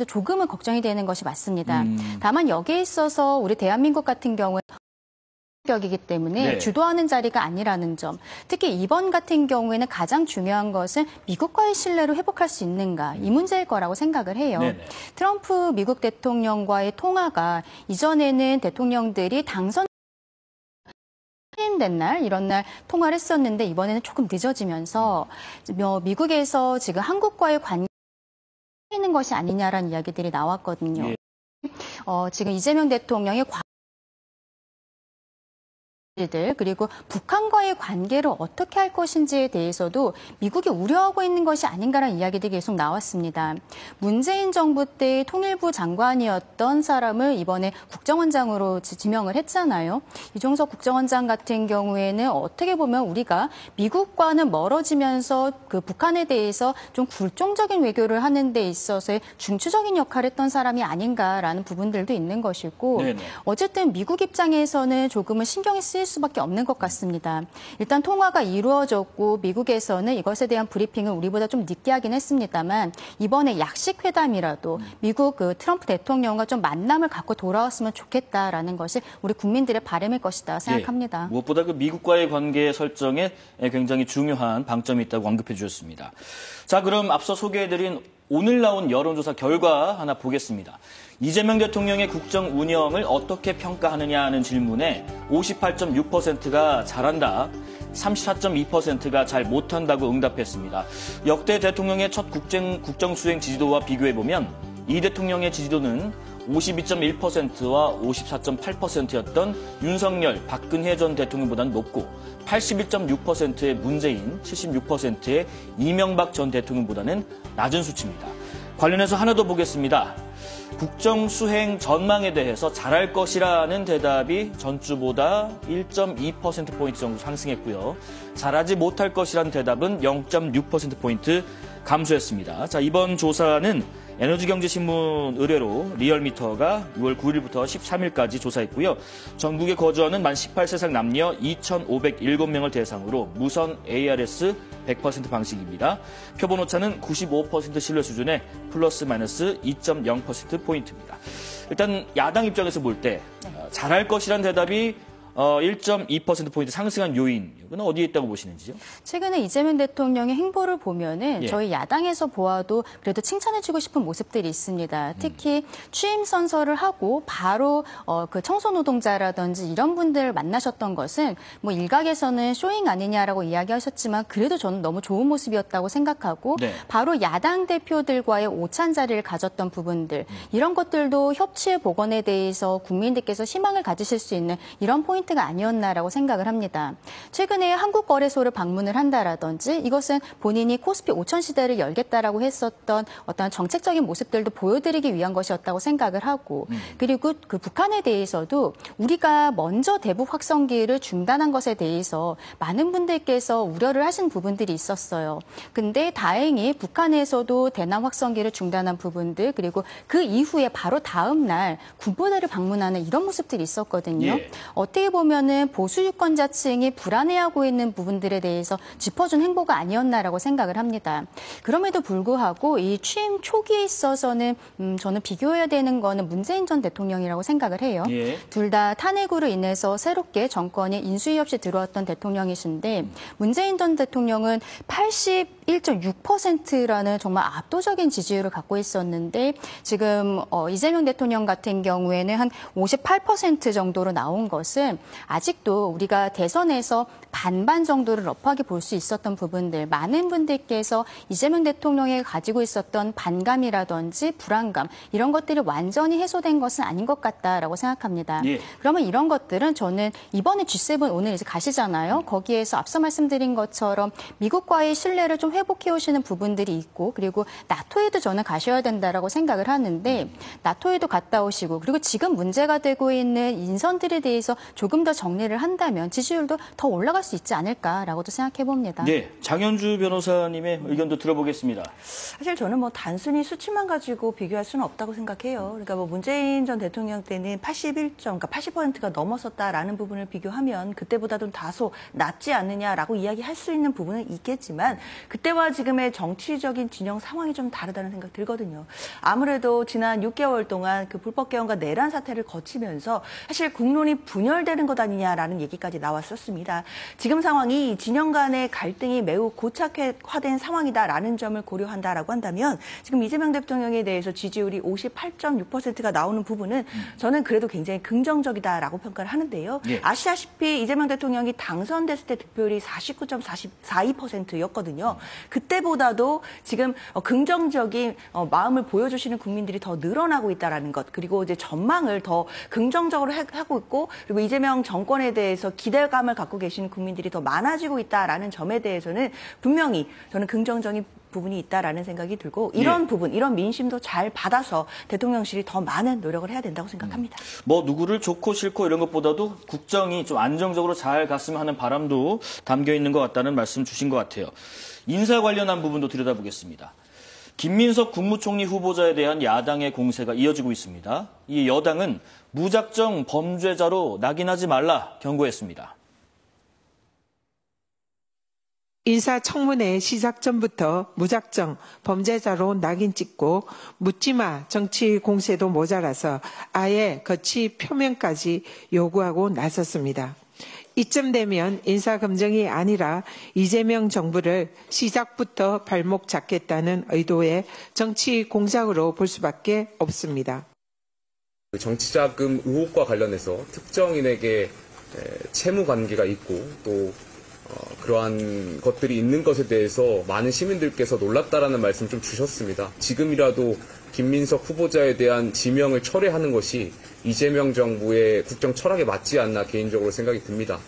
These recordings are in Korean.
조금은 걱정이 되는 것이 맞습니다. 다만 여기에 있어서 우리 대한민국 같은 경우에 격이기 때문에 네. 주도하는 자리가 아니라는 점. 특히 이번 같은 경우에는 가장 중요한 것은 미국과의 신뢰를 회복할 수 있는가. 이 문제일 거라고 생각을 해요. 네네. 트럼프 미국 대통령과의 통화가 이전에는 대통령들이 된 날, 이런 날 통화를 했었는데 이번에는 조금 늦어지면서 미국에서 지금 한국과의 관계가 있는 것이 아니냐라는 이야기들이 나왔거든요. 예. 지금 이재명 대통령의 그리고 북한과의 관계를 어떻게 할 것인지에 대해서도 미국이 우려하고 있는 것이 아닌가라는 이야기들이 계속 나왔습니다. 문재인 정부 때 통일부 장관이었던 사람을 이번에 국정원장으로 지명을 했잖아요. 이종석 국정원장 같은 경우에는 어떻게 보면 우리가 미국과는 멀어지면서 그 북한에 대해서 좀 굴종적인 외교를 하는 데 있어서의 중추적인 역할을 했던 사람이 아닌가라는 부분들도 있는 것이고 네네. 어쨌든 미국 입장에서는 조금은 신경이 쓰일 수밖에 없는 것 같습니다. 일단 통화가 이루어졌고 미국에서는 이것에 대한 브리핑을 우리보다 좀 늦게 하긴 했습니다만 이번에 약식 회담이라도 미국 트럼프 대통령과 좀 만남을 갖고 돌아왔으면 좋겠다라는 것이 우리 국민들의 바람일 것이다 생각합니다. 예, 무엇보다 그 미국과의 관계 설정에 굉장히 중요한 방점이 있다고 언급해 주셨습니다. 자, 그럼 앞서 소개해드린 오늘 나온 여론조사 결과 하나 보겠습니다. 이재명 대통령의 국정 운영을 어떻게 평가하느냐 하는 질문에 58.6%가 잘한다, 34.2%가 잘 못한다고 응답했습니다. 역대 대통령의 첫 국정 수행 지지도와 비교해보면 이 대통령의 지지도는 52.1%와 54.8%였던 윤석열, 박근혜 전 대통령보다는 높고 81.6%의 문재인, 76%의 이명박 전 대통령보다는 낮은 수치입니다. 관련해서 하나 더 보겠습니다. 국정 수행 전망에 대해서 잘할 것이라는 대답이 전주보다 1.2%포인트 정도 상승했고요. 잘하지 못할 것이라는 대답은 0.6%포인트 감소했습니다. 자, 이번 조사는 에너지경제신문 의뢰로 리얼미터가 6월 9일부터 13일까지 조사했고요. 전국에 거주하는 만 18세 이상 남녀 2,507명을 대상으로 무선 ARS 100% 방식입니다. 표본 오차는 95% 신뢰 수준의 플러스 마이너스 2.0%포인트입니다. 일단 야당 입장에서 볼 때 잘할 것이란 대답이 1.2%포인트 상승한 요인, 이건 어디에 있다고 보시는지요? 최근에 이재명 대통령의 행보를 보면은 저희 야당에서 보아도 그래도 칭찬해주고 싶은 모습들이 있습니다. 특히 취임 선서를 하고 바로 그 청소 노동자라든지 이런 분들을 만나셨던 것은 뭐 일각에서는 쇼잉 아니냐라고 이야기하셨지만 그래도 저는 너무 좋은 모습이었다고 생각하고 바로 야당 대표들과의 오찬 자리를 가졌던 부분들 이런 것들도 협치의 복원에 대해서 국민들께서 희망을 가지실 수 있는 이런 포인트가 아니었나라고 생각을 합니다. 최근에 한국거래소를 방문을 한다라든지 이것은 본인이 코스피 5천 시대를 열겠다라고 했었던 어떤 정책적인 모습들도 보여드리기 위한 것이었다고 생각을 하고 그리고 그 북한에 대해서도 우리가 먼저 대북 확성기를 중단한 것에 대해서 많은 분들께서 우려를 하신 부분들이 있었어요. 근데 다행히 북한에서도 대남 확성기를 중단한 부분들 그리고 그 이후에 바로 다음 날 군부대를 방문하는 이런 모습들이 있었거든요. 어떻게 보면은 보수 유권자층이 불안해하고 있는 부분들에 대해서 짚어준 행보가 아니었나라고 생각을 합니다. 그럼에도 불구하고 이 취임 초기에 있어서는 저는 비교해야 되는 거는 문재인 전 대통령이라고 생각을 해요. 둘 다 탄핵으로 인해서 새롭게 정권에 인수위 없이 들어왔던 대통령이신데 문재인 전 대통령은 81.6%라는 정말 압도적인 지지율을 갖고 있었는데 지금 이재명 대통령 같은 경우에는 한 58% 정도로 나온 것은 아직도 우리가 대선에서 반반 정도를 러프하게 볼 수 있었던 부분들 많은 분들께서 이재명 대통령이 가지고 있었던 반감이라든지 불안감 이런 것들이 완전히 해소된 것은 아닌 것 같다라고 생각합니다. 그러면 이런 것들은 저는 이번에 G7 오늘 이제 가시잖아요. 거기에서 앞서 말씀드린 것처럼 미국과의 신뢰를 좀 회복해 오시는 부분들이 있고 그리고 나토에도 저는 가셔야 된다라고 생각을 하는데 나토에도 갔다 오시고 그리고 지금 문제가 되고 있는 인선들에 대해서 조금 조금 더 정리를 한다면 지지율도 더 올라갈 수 있지 않을까라고도 생각해 봅니다. 네, 장현주 변호사님의 의견도 들어보겠습니다. 사실 저는 뭐 단순히 수치만 가지고 비교할 수는 없다고 생각해요. 그러니까 뭐 문재인 전 대통령 때는 81점, 그러니까 80%가 넘었었다라는 부분을 비교하면 그때보다도 다소 낮지 않느냐라고 이야기할 수 있는 부분은 있겠지만 그때와 지금의 정치적인 진영 상황이 좀 다르다는 생각 들거든요. 아무래도 지난 6개월 동안 그 불법 개헌과 내란 사태를 거치면서 사실 국론이 분열되는 것 아니냐라는 얘기까지 나왔었습니다. 지금 상황이 진영 간의 갈등이 매우 고착화된 상황이다라는 점을 고려한다라고 한다면 지금 이재명 대통령에 대해서 지지율이 58.6%가 나오는 부분은 저는 그래도 굉장히 긍정적이다라고 평가를 하는데요. 예. 아시다시피 이재명 대통령이 당선됐을 때 득표율이 49.42%였거든요. 그때보다도 지금 긍정적인 마음을 보여주시는 국민들이 더 늘어나고 있다라는 것, 그리고 이제 전망을 더 긍정적으로 하고 있고, 그리고 이재명 정권에 대해서 기대감을 갖고 계시는 국민들이 더 많아지고 있다라는 점에 대해서는 분명히 저는 긍정적인 부분이 있다라는 생각이 들고 이런 부분, 이런 민심도 잘 받아서 대통령실이 더 많은 노력을 해야 된다고 생각합니다. 뭐 누구를 좋고 싫고 이런 것보다도 국정이 좀 안정적으로 잘 갔으면 하는 바람도 담겨 있는 것 같다는 말씀 주신 것 같아요. 인사 관련한 부분도 들여다보겠습니다. 김민석 국무총리 후보자에 대한 야당의 공세가 이어지고 있습니다. 이 여당은 무작정 범죄자로 낙인하지 말라 경고했습니다. 인사청문회 시작 전부터 무작정 범죄자로 낙인 찍고 묻지마 정치 공세도 모자라서 아예 거치 표명까지 요구하고 나섰습니다. 이쯤 되면 인사검증이 아니라 이재명 정부를 시작부터 발목 잡겠다는 의도의 정치 공작으로 볼 수밖에 없습니다. 정치자금 의혹과 관련해서 특정인에게 채무 관계가 있고 또 그러한 것들이 있는 것에 대해서 많은 시민들께서 놀랐다라는 말씀 좀 주셨습니다. 지금이라도 김민석 후보자에 대한 지명을 철회하는 것이 이재명 정부의 국정 철학에 맞지 않나 개인적으로 생각이 듭니다.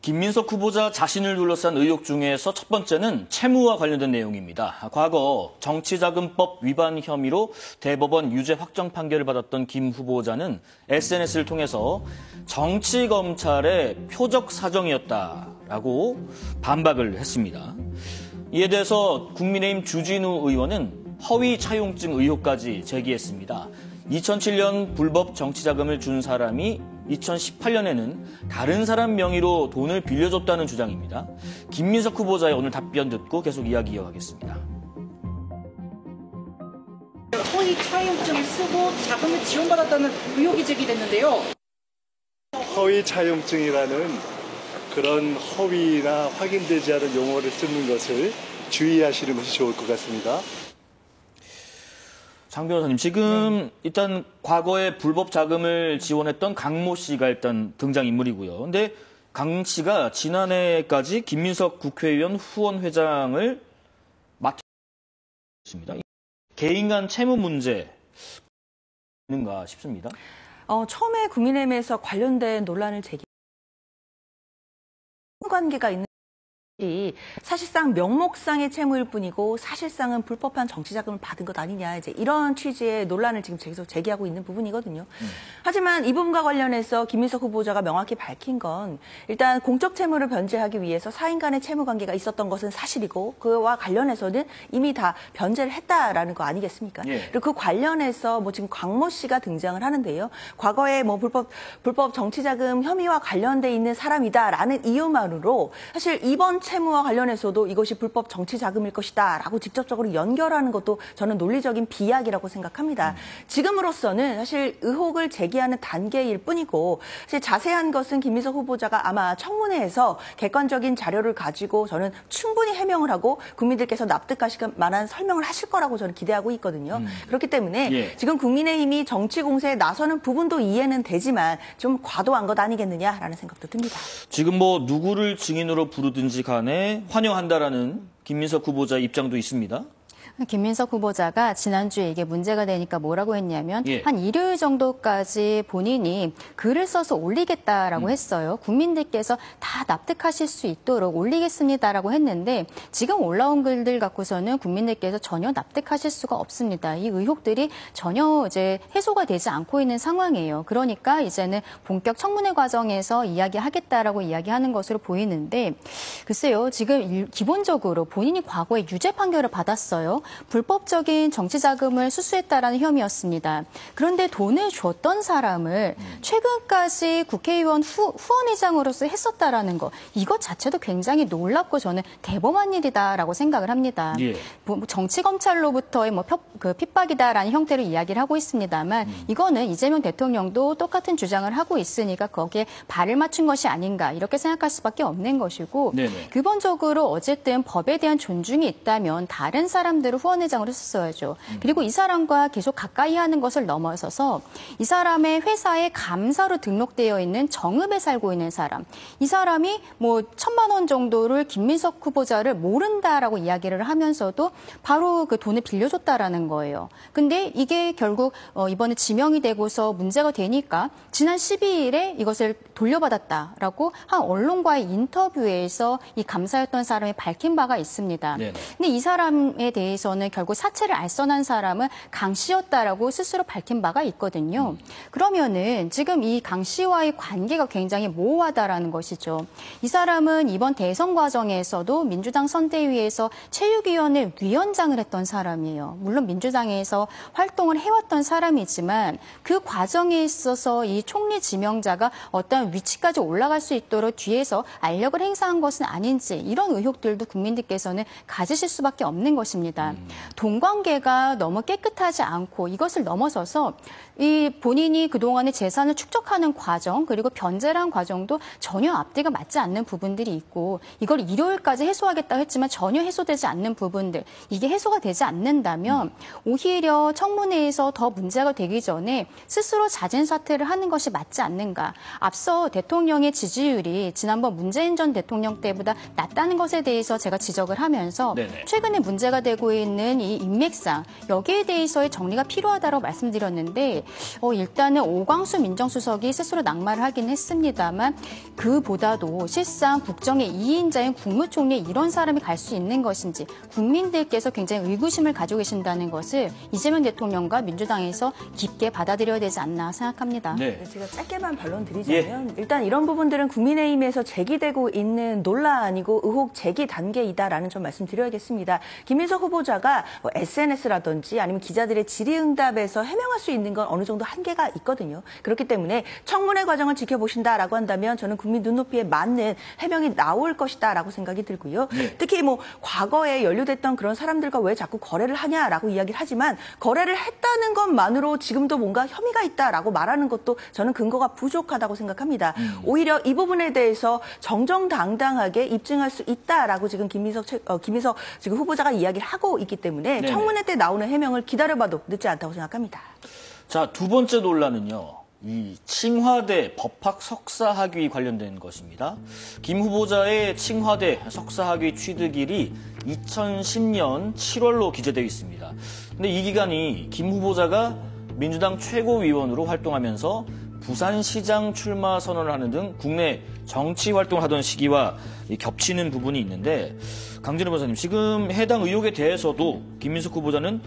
김민석 후보자 자신을 둘러싼 의혹 중에서 첫 번째는 채무와 관련된 내용입니다. 과거 정치자금법 위반 혐의로 대법원 유죄 확정 판결을 받았던 김 후보자는 SNS를 통해서 정치검찰의 표적 사정이었다라고 반박을 했습니다. 이에 대해서 국민의힘 주진우 의원은 허위 차용증 의혹까지 제기했습니다. 2007년 불법 정치자금을 준 사람이 2018년에는 다른 사람 명의로 돈을 빌려줬다는 주장입니다. 김민석 후보자의 오늘 답변 듣고 계속 이야기 이어가겠습니다. 허위 차용증을 쓰고 자금을 지원받았다는 의혹이 제기됐는데요. 허위 차용증이라는 그런 허위나 확인되지 않은 용어를 쓰는 것을 주의하시는 것이 좋을 것 같습니다. 장 변호사님, 지금 일단 과거에 불법 자금을 지원했던 강모 씨가 일단 등장인물이고요. 근데 강 씨가 지난해까지 김민석 국회의원 후원회장을 맡았습니다. 개인 간 채무 문제 있는가 싶습니다. 처음에 국민의힘에서 관련된 논란을 관계가 있는 사실상 명목상의 채무일 뿐이고 사실상은 불법한 정치자금을 받은 것 아니냐, 이제 이런 취지의 논란을 지금 계속 제기하고 있는 부분이거든요. 하지만 이 부분과 관련해서 김민석 후보자가 명확히 밝힌 건 일단 공적 채무를 변제하기 위해서 사인 간의 채무 관계가 있었던 것은 사실이고 그와 관련해서는 이미 다 변제를 했다라는 거 아니겠습니까? 예. 그리고 그 관련해서 뭐 지금 광모 씨가 등장을 하는데요. 과거에 뭐 불법 정치자금 혐의와 관련돼 있는 사람이다라는 이유만으로 사실 이번 채무와 관련해서도 이것이 불법 정치 자금일 것이다라고 직접적으로 연결하는 것도 저는 논리적인 비약이라고 생각합니다. 지금으로서는 사실 의혹을 제기하는 단계일 뿐이고 사실 자세한 것은 김민석 후보자가 아마 청문회에서 객관적인 자료를 가지고 저는 충분히 해명을 하고 국민들께서 납득하실 만한 설명을 하실 거라고 저는 기대하고 있거든요. 그렇기 때문에 지금 국민의힘이 정치 공세에 나서는 부분도 이해는 되지만 좀 과도한 것 아니겠느냐라는 생각도 듭니다. 지금 뭐 누구를 증인으로 부르든지 간에 환영한다라는 김민석 후보자의 입장도 있습니다. 김민석 후보자가 지난주에 이게 문제가 되니까 뭐라고 했냐면 한 일요일 정도까지 본인이 글을 써서 올리겠다라고 했어요. 국민들께서 다 납득하실 수 있도록 올리겠습니다라고 했는데 지금 올라온 글들 갖고서는 국민들께서 전혀 납득하실 수가 없습니다. 이 의혹들이 전혀 이제 해소가 되지 않고 있는 상황이에요. 그러니까 이제는 본격 청문회 과정에서 이야기하겠다라고 이야기하는 것으로 보이는데 글쎄요. 지금 기본적으로 본인이 과거에 유죄 판결을 받았어요. 불법적인 정치 자금을 수수했다라는 혐의였습니다. 그런데 돈을 줬던 사람을 최근까지 국회의원 후원회장으로서 했었다라는 거 이것 자체도 굉장히 놀랍고 저는 대범한 일이다라고 생각을 합니다. 정치 검찰로부터의 핍박이다라는 형태로 이야기를 하고 있습니다만 이거는 이재명 대통령도 똑같은 주장을 하고 있으니까 거기에 발을 맞춘 것이 아닌가 이렇게 생각할 수밖에 없는 것이고 기본적으로 어쨌든 법에 대한 존중이 있다면 다른 사람들을 후원회장으로 했었어야죠. 그리고 이 사람과 계속 가까이 하는 것을 넘어서서 이 사람의 회사에 감사로 등록되어 있는 정읍에 살고 있는 사람. 이 사람이 뭐 1,000만 원 정도를 김민석 후보자를 모른다라고 이야기를 하면서도 바로 그 돈을 빌려줬다라는 거예요. 근데 이게 결국 이번에 지명이 되고서 문제가 되니까 지난 12일에 이것을 돌려받았다라고 한 언론과의 인터뷰에서 이 감사였던 사람이 밝힌 바가 있습니다. 근데 이 사람에 대해서는 결국 사체를 알선한 사람은 강 씨였다라고 스스로 밝힌 바가 있거든요. 그러면은 지금 이 강 씨와의 관계가 굉장히 모호하다라는 것이죠. 이 사람은 이번 대선 과정에서도 민주당 선대위에서 체육위원회 위원장을 했던 사람이에요. 물론 민주당에서 활동을 해왔던 사람이지만 그 과정에 있어서 이 총리 지명자가 어떤 위치까지 올라갈 수 있도록 뒤에서 알력을 행사한 것은 아닌지 이런 의혹들도 국민들께서는 가지실 수밖에 없는 것입니다. 돈관계가 너무 깨끗하지 않고 이것을 넘어서서 이 본인이 그동안의 재산을 축적하는 과정 그리고 변제를 한 과정도 전혀 앞뒤가 맞지 않는 부분들이 있고 이걸 일요일까지 해소하겠다고 했지만 전혀 해소되지 않는 부분들 이게 해소가 되지 않는다면 오히려 청문회에서 더 문제가 되기 전에 스스로 자진 사퇴를 하는 것이 맞지 않는가. 앞서 대통령의 지지율이 지난번 문재인 전 대통령 때보다 낮다는 것에 대해서 제가 지적을 하면서 최근에 문제가 되고 있는 이 인맥상 여기에 대해서의 정리가 필요하다고 말씀드렸는데 일단은 오광수 민정수석이 스스로 낙마를 하긴 했습니다만 그보다도 실상 국정의 2인자인 국무총리에 이런 사람이 갈 수 있는 것인지 국민들께서 굉장히 의구심을 가지고 계신다는 것을 이재명 대통령과 민주당에서 깊게 받아들여야 되지 않나 생각합니다. 제가 짧게만 반론 드리자면 일단 이런 부분들은 국민의힘에서 제기되고 있는 논란이고 의혹 제기 단계이다라는 점 말씀드려야겠습니다. 김민석 후보자가 SNS라든지 아니면 기자들의 질의응답에서 해명할 수 있는 건 어느 정도 한계가 있거든요. 그렇기 때문에 청문회 과정을 지켜보신다라고 한다면 저는 국민 눈높이에 맞는 해명이 나올 것이다라고 생각이 들고요. 특히 뭐 과거에 연루됐던 그런 사람들과 왜 자꾸 거래를 하냐라고 이야기를 하지만 거래를 했다는 것만으로 지금도 뭔가 혐의가 있다라고 말하는 것도 저는 근거가 부족하다고 생각합니다. 오히려 이 부분에 대해서 정정당당하게 입증할 수 있다라고 지금 김민석 지금 후보자가 이야기를 하고 있기 때문에 청문회 때 나오는 해명을 기다려봐도 늦지 않다고 생각합니다. 자, 두 번째 논란은요. 이 칭화대 법학 석사학위 관련된 것입니다. 김 후보자의 칭화대 석사학위 취득일이 2010년 7월로 기재되어 있습니다. 근데 이 기간이 김 후보자가 민주당 최고위원으로 활동하면서 부산시장 출마 선언을 하는 등 국내 정치 활동을 하던 시기와 겹치는 부분이 있는데 강진우 변호사님, 지금 해당 의혹에 대해서도 김민석 후보자는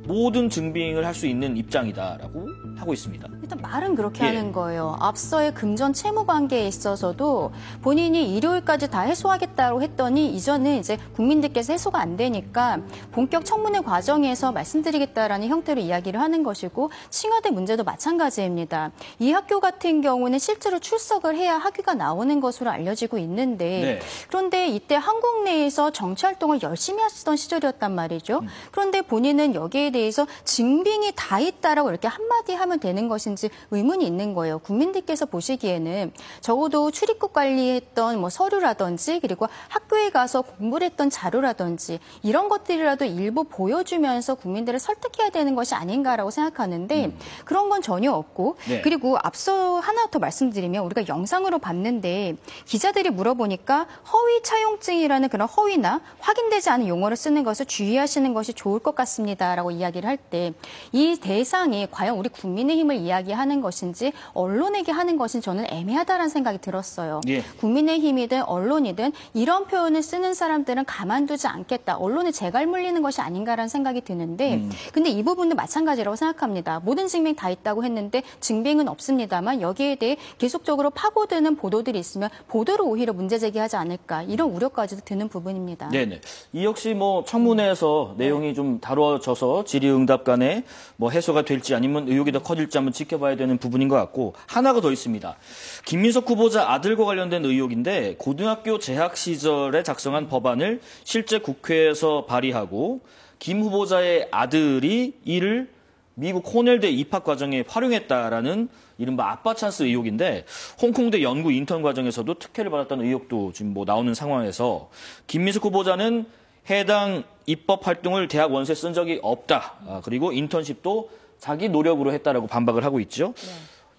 모든 증빙을 할 수 있는 입장이다라고 하고 있습니다. 일단 말은 그렇게 하는 거예요. 앞서의 금전 채무 관계에 있어서도 본인이 일요일까지 다 해소하겠다고 했더니 이전에 이제 국민들께서 해소가 안 되니까 본격 청문회 과정에서 말씀드리겠다라는 형태로 이야기를 하는 것이고 칭화대 문제도 마찬가지입니다. 이 학교 같은 경우는 실제로 출석을 해야 학위가 나오는 것으로 알려지고 있는데 그런데 이때 한국 내에서 정치활동을 열심히 하시던 시절이었단 말이죠. 그런데 본인은 여기에 대해서 증빙이 다 있다라고 이렇게 한마디 하면 되는 것인지 되는지 의문이 있는 거예요. 국민들께서 보시기에는 적어도 출입국 관리했던 뭐 서류라든지 그리고 학교에 가서 공부를 했던 자료라든지 이런 것들이라도 일부 보여주면서 국민들을 설득해야 되는 것이 아닌가라고 생각하는데 그런 건 전혀 없고 네. 그리고 앞서 하나 더 말씀드리면 우리가 영상으로 봤는데 기자들이 물어보니까 허위 차용증이라는 그런 허위나 확인되지 않은 용어를 쓰는 것을 주의하시는 것이 좋을 것 같습니다라고 이야기를 할 때 이 대상이 과연 우리 국민의힘을 이야기하는 것인지 언론에게 하는 것인지 저는 애매하다라는 생각이 들었어요. 예. 국민의힘이든 언론이든 이런 표현을 쓰는 사람들은 가만두지 않겠다. 언론에 재갈 물리는 것이 아닌가라는 생각이 드는데 근데 이 부분도 마찬가지라고 생각합니다. 모든 증명 다 있다고 했는데 증빙은 없습니다만 여기에 대해 계속적으로 파고드는 보도들이 있으면 보도로 오히려 문제 제기하지 않을까 이런 우려까지도 드는 부분입니다. 네네. 이 역시 뭐 청문회에서 내용이 좀 다뤄져서 질의응답 간에 뭐 해소가 될지 아니면 의혹이 더 커질지 한번 지켜봐야 되는 부분인 것 같고 하나가 더 있습니다. 김민석 후보자 아들과 관련된 의혹인데 고등학교 재학 시절에 작성한 법안을 실제 국회에서 발의하고 김 후보자의 아들이 이를 미국 코넬대 입학 과정에 활용했다라는 이른바 아빠 찬스 의혹인데 홍콩대 연구 인턴 과정에서도 특혜를 받았다는 의혹도 지금 뭐 나오는 상황에서 김민석 후보자는 해당 입법 활동을 대학 원서에 쓴 적이 없다. 그리고 인턴십도 자기 노력으로 했다라고 반박을 하고 있죠. 네.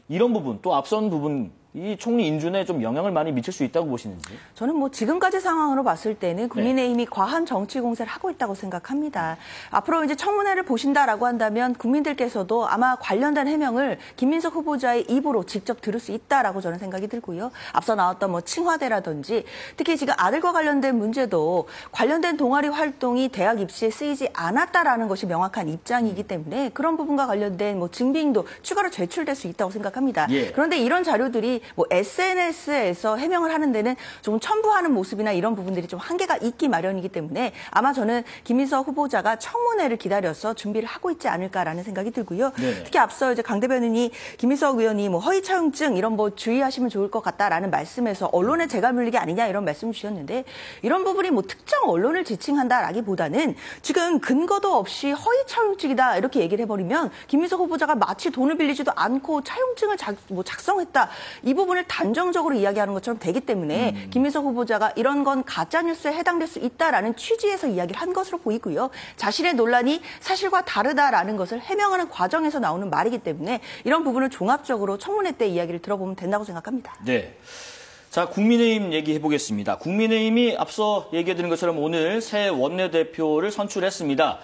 이런 부분 또 앞선 부분 이 총리 인준에 좀 영향을 많이 미칠 수 있다고 보시는지? 저는 뭐 지금까지 상황으로 봤을 때는 국민의힘이 과한 정치 공세를 하고 있다고 생각합니다. 앞으로 이제 청문회를 보신다라고 한다면 국민들께서도 아마 관련된 해명을 김민석 후보자의 입으로 직접 들을 수 있다라고 저는 생각이 들고요. 앞서 나왔던 뭐 칭화대라든지 특히 지금 아들과 관련된 문제도 관련된 동아리 활동이 대학 입시에 쓰이지 않았다라는 것이 명확한 입장이기 때문에 그런 부분과 관련된 뭐 증빙도 추가로 제출될 수 있다고 생각합니다. 예. 그런데 이런 자료들이 뭐 SNS에서 해명을 하는 데는 조금 첨부하는 모습이나 이런 부분들이 좀 한계가 있기 마련이기 때문에 아마 저는 김민석 후보자가 청문회를 기다려서 준비를 하고 있지 않을까라는 생각이 들고요. 네네. 특히 앞서 이제 강 대변인이 김민석 의원이 뭐 허위 차용증 이런 뭐 주의하시면 좋을 것 같다라는 말씀에서 언론에 재갈 물리기 아니냐 이런 말씀을 주셨는데 이런 부분이 뭐 특정 언론을 지칭한다라기보다는 지금 근거도 없이 허위 차용증이다 이렇게 얘기를 해버리면 김민석 후보자가 마치 돈을 빌리지도 않고 차용증을 작성했다. 이 부분을 단정적으로 이야기하는 것처럼 되기 때문에 김민석 후보자가 이런 건 가짜뉴스에 해당될 수 있다라는 취지에서 이야기를 한 것으로 보이고요. 자신의 논란이 사실과 다르다라는 것을 해명하는 과정에서 나오는 말이기 때문에 이런 부분을 종합적으로 청문회 때 이야기를 들어보면 된다고 생각합니다. 네. 자, 국민의힘 얘기해 보겠습니다. 국민의힘이 앞서 얘기해드린 것처럼 오늘 새 원내대표를 선출했습니다.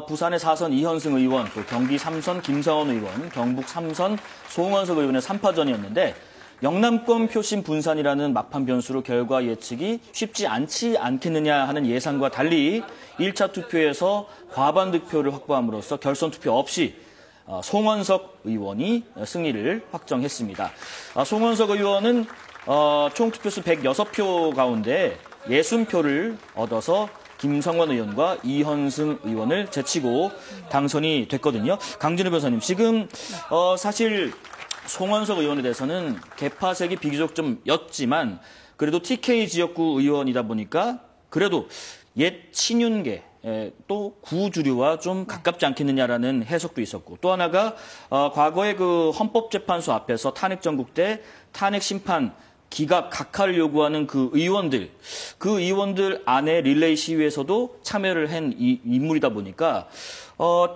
부산의 4선 이현승 의원, 또 경기 3선 김상원 의원, 경북 3선 송원석 의원의 3파전이었는데 영남권 표심 분산이라는 막판 변수로 결과 예측이 쉽지 않지 않겠느냐 하는 예상과 달리 1차 투표에서 과반 득표를 확보함으로써 결선 투표 없이 송원석 의원이 승리를 확정했습니다. 송원석 의원은 총 투표수 106표 가운데 60표를 얻어서 김성원 의원과 이현승 의원을 제치고 당선이 됐거든요. 강진우 변호사님, 지금 사실 송원석 의원에 대해서는 개파색이 비교적 좀 였지만 그래도 TK 지역구 의원이다 보니까 그래도 옛 친윤계 또 구주류와 좀 가깝지 않겠느냐라는 해석도 있었고 또 하나가 과거에 그 헌법재판소 앞에서 탄핵 전국 때 탄핵 심판 기각 각하를 요구하는 그 의원들 안에 릴레이 시위에서도 참여를 한 인물이다 보니까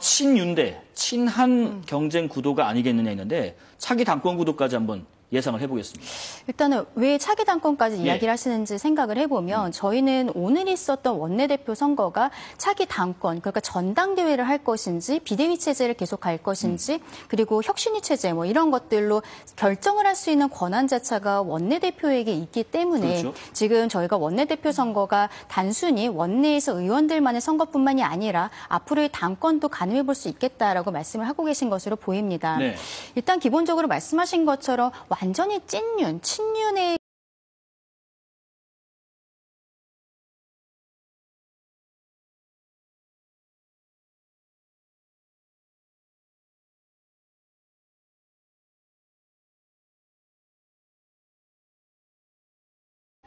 친윤대, 친한 경쟁 구도가 아니겠느냐 했는데 차기 당권 구도까지 한번 예상을 해보겠습니다. 일단은 왜 차기 당권까지 이야기를 하시는지 생각을 해보면 저희는 오늘 있었던 원내대표 선거가 차기 당권, 그러니까 전당대회를 할 것인지 비대위 체제를 계속 갈 것인지 그리고 혁신위 체제 뭐 이런 것들로 결정을 할 수 있는 권한 자체가 원내대표에게 있기 때문에 그렇죠. 지금 저희가 원내대표 선거가 단순히 원내에서 의원들만의 선거뿐만이 아니라 앞으로의 당권도 가늠해 볼 수 있겠다라고 말씀을 하고 계신 것으로 보입니다. 네. 일단 기본적으로 말씀하신 것처럼 완전히 친윤의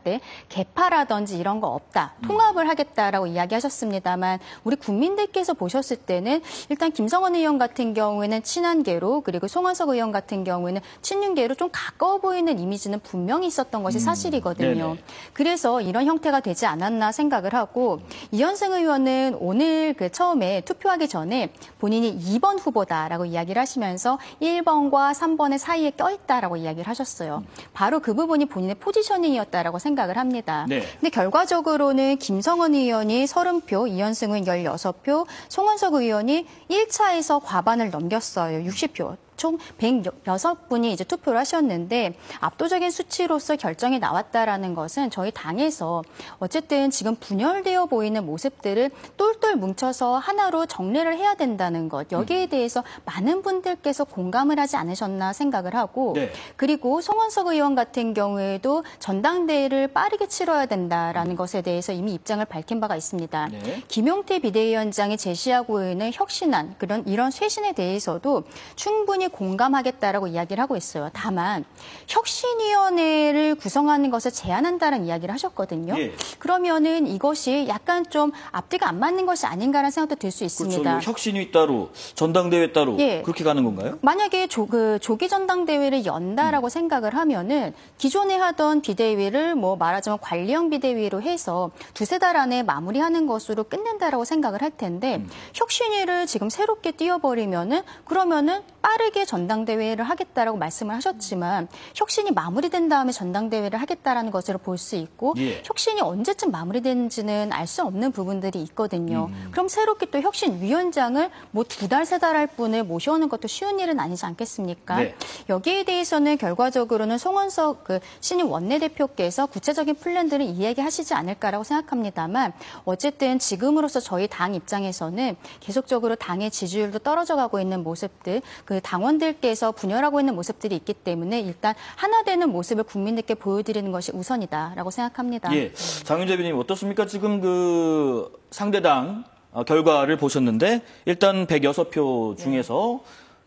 때 개파라든지 이런 거 없다. 통합을 하겠다라고 이야기하셨습니다만 우리 국민들께서 보셨을 때는 일단 김성원 의원 같은 경우에는 친한계로 그리고 송원석 의원 같은 경우에는 친윤계로 좀 가까워 보이는 이미지는 분명히 있었던 것이 사실이거든요. 네네. 그래서 이런 형태가 되지 않았나 생각을 하고 이현승 의원은 오늘 그 처음에 투표하기 전에 본인이 2번 후보다라고 이야기를 하시면서 1번과 3번의 사이에 껴있다라고 이야기를 하셨어요. 바로 그 부분이 본인의 포지셔닝이었다라고 생각을 합니다. 네. 근데 결과적으로는 김성원 의원이 30표, 이현승 의원 16표, 송원석 의원이 1차에서 과반을 넘겼어요. 60표. 총 106분이 이제 투표를 하셨는데 압도적인 수치로서 결정이 나왔다라는 것은 저희 당에서 어쨌든 지금 분열되어 보이는 모습들을 똘똘 뭉쳐서 하나로 정리를 해야 된다는 것. 여기에 대해서 많은 분들께서 공감을 하지 않으셨나 생각을 하고 네. 그리고 송원석 의원 같은 경우에도 전당대회를 빠르게 치러야 된다라는 것에 대해서 이미 입장을 밝힌 바가 있습니다. 네. 김용태 비대위원장이 제시하고 있는 혁신안 이런 쇄신에 대해서도 충분히 공감하겠다라고 이야기를 하고 있어요. 다만 혁신위원회를 구성하는 것을 제안한다는 이야기를 하셨거든요. 예. 그러면은 이것이 약간 좀 앞뒤가 안 맞는 것이 아닌가라는 생각도 들 수 있습니다. 그렇죠. 혁신위 따로, 전당대회 따로 예. 그렇게 가는 건가요? 만약에 조기 전당대회를 연다라고 생각을 하면은 기존에 하던 비대위를 뭐 말하자면 관리형 비대위로 해서 두세 달 안에 마무리하는 것으로 끝낸다라고 생각을 할 텐데 혁신위를 지금 새롭게 띄워버리면은 그러면은 빠르게 전당대회를 하겠다라고 말씀을 하셨지만 혁신이 마무리된 다음에 전당대회를 하겠다라는 것으로 볼 수 있고 예. 혁신이 언제쯤 마무리되는지는 알 수 없는 부분들이 있거든요. 그럼 새롭게 또 혁신위원장을 뭐 2달, 3달 할 분을 모셔오는 것도 쉬운 일은 아니지 않겠습니까? 네. 여기에 대해서는 결과적으로는 송원석 신임 원내대표께서 구체적인 플랜들을 이야기하시지 않을까라고 생각합니다만 어쨌든 지금으로서 저희 당 입장에서는 계속적으로 당의 지지율도 떨어져 가고 있는 모습들, 그 당원들께서 분열하고 있는 모습들이 있기 때문에 일단 하나 되는 모습을 국민들께 보여드리는 것이 우선이다라고 생각합니다. 예. 장윤재 대표님 어떻습니까? 지금 그 상대당 결과를 보셨는데 일단 106표 중에서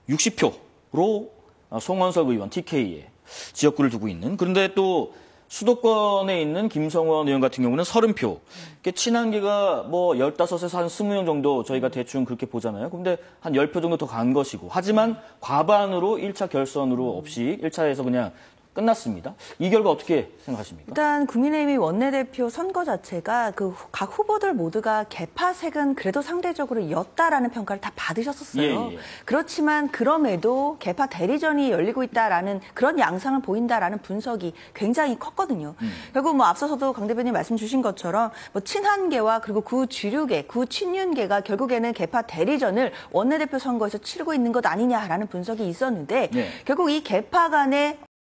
60표로 송원석 의원 TK에 지역구를 두고 있는 그런데 또 수도권에 있는 김성원 의원 같은 경우는 30표. 친한계가 뭐 15에서 한 20명 정도 저희가 대충 그렇게 보잖아요. 근데 한 10표 정도 더 간 것이고. 하지만 과반으로 1차 결선으로 없이 1차에서 그냥 끝났습니다. 이 결과 어떻게 생각하십니까? 일단 국민의힘 원내대표 선거 자체가 그 각 후보들 모두가 개파색은 그래도 상대적으로 였다라는 평가를 다 받으셨었어요. 예. 그렇지만 그럼에도 개파 대리전이 열리고 있다라는 그런 양상을 보인다라는 분석이 굉장히 컸거든요. 결국 뭐 앞서서도 강 대표님 말씀 주신 것처럼 뭐 친한계와 그리고 구주류계, 구친윤계가 결국에는 개파 대리전을 원내대표 선거에서 치르고 있는 것 아니냐라는 분석이 있었는데 네. 결국 이 개파 간의